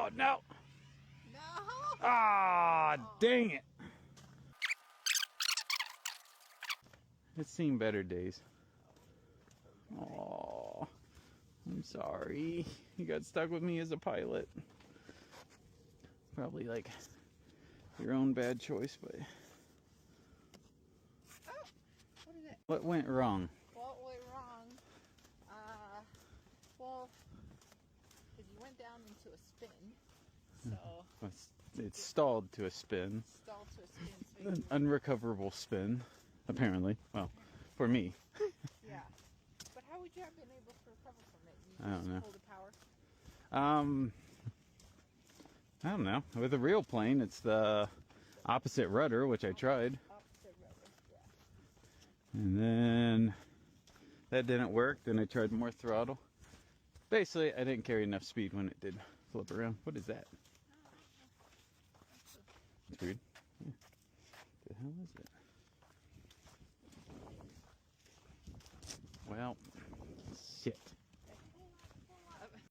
Oh, no. No. Ah, dang it. It's seen better days. Oh, I'm sorry. You got stuck with me as a pilot. Probably like your own bad choice, but... Oh, what is it? What went wrong? What went wrong? Well, because you went down into a spin, so... It stalled to a spin. Stalled to a spin. So An unrecoverable spin, apparently. Well, for me. Yeah. But how would you have been able to recover from it? You I don't know. Pull the power? I don't know. With a real plane, it's the opposite rudder, which I tried. Opposite rudder, yeah. And then that didn't work. Then I tried more throttle. Basically, I didn't carry enough speed when it did flip around. What is that? It's weird. Yeah. What the hell is it? Well, shit.